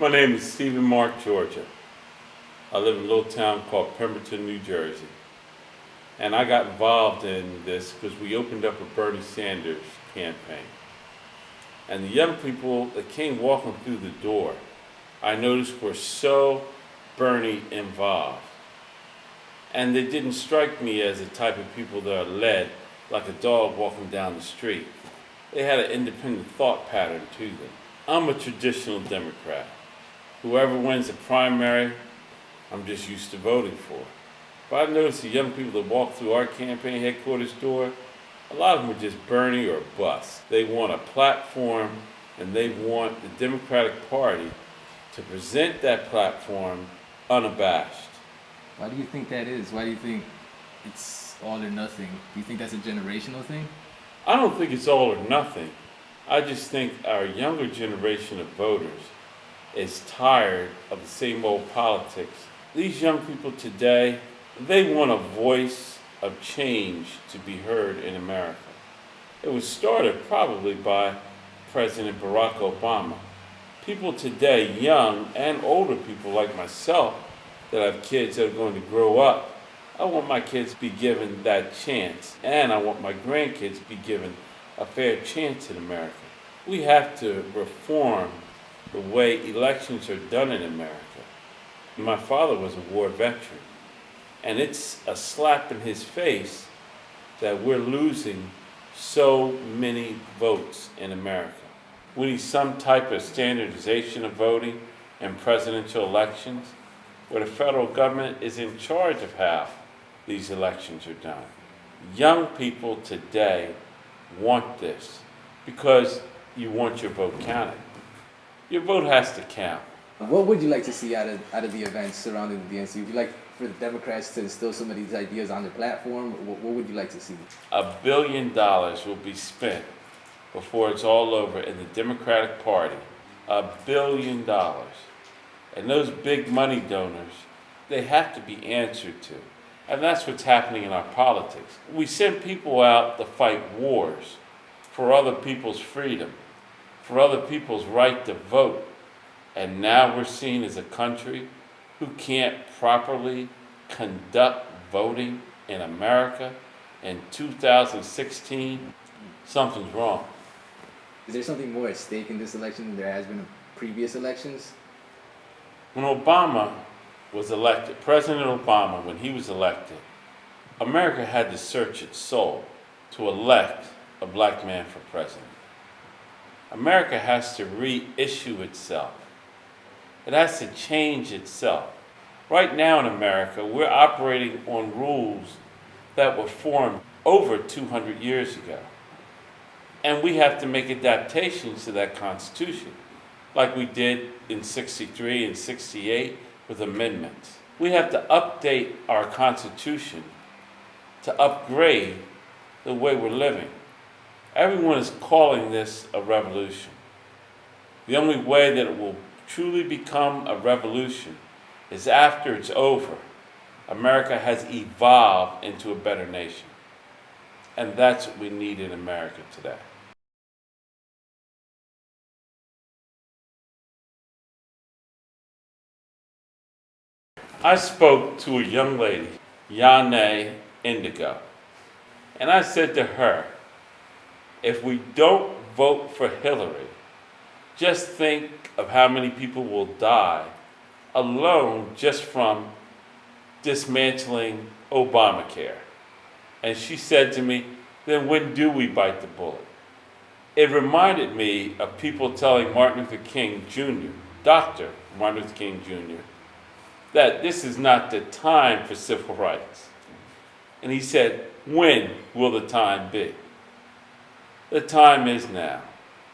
My name is Stephen Mark, Georgia. I live in a little town called Pemberton, New Jersey. And I got involved in this because we opened up a Bernie Sanders campaign. And the young people that came walking through the door, I noticed were so Bernie involved. And they didn't strike me as the type of people that are led like a dog walking down the street. They had an independent thought pattern to them. I'm a traditional Democrat. Whoever wins the primary, I'm just used to voting for. But I noticed the young people that walk through our campaign headquarters door, a lot of them are just Bernie or bust. They want a platform, and they want the Democratic Party to present that platform unabashed. Why do you think that is? Why do you think it's all or nothing? Do you think that's a generational thing? I don't think it's all or nothing. I just think our younger generation of voters is tired of the same old politics. These young people today, they want a voice of change to be heard in America. It was started probably by President Barack Obama. People today, young and older people like myself, that have kids that are going to grow up, I want my kids to be given that chance, and I want my grandkids to be given a fair chance in America. We have to reform the way elections are done in America. My father was a war veteran, and it's a slap in his face that we're losing so many votes in America. We need some type of standardization of voting in presidential elections, where the federal government is in charge of how these elections are done. Young people today want this because you want your vote counted. Your vote has to count. What would you like to see out of the events surrounding the DNC? Would you like for the Democrats to instill some of these ideas on their platform? What would you like to see? $1 billion will be spent before it's all over in the Democratic Party. $1 billion. And those big money donors, they have to be answered to. And that's what's happening in our politics. We send people out to fight wars for other people's freedom, for other people's right to vote. And now we're seen as a country who can't properly conduct voting in America in 2016. Something's wrong. Is there something more at stake in this election than there has been in previous elections? When Obama was elected, President Obama, when he was elected, America had to search its soul to elect a black man for president. America has to reissue itself. It has to change itself. Right now in America, we're operating on rules that were formed over 200 years ago. And we have to make adaptations to that Constitution, like we did in 63 and 68 with amendments. We have to update our Constitution to upgrade the way we're living. Everyone is calling this a revolution. The only way that it will truly become a revolution is after it's over. America has evolved into a better nation. And that's what we need in America today. I spoke to a young lady, Yane Indigo, and I said to her, if we don't vote for Hillary, just think of how many people will die alone just from dismantling Obamacare. And she said to me, then when do we bite the bullet? It reminded me of people telling Martin Luther King Jr., Dr. Martin Luther King Jr., that this is not the time for civil rights. And he said, when will the time be? The time is now.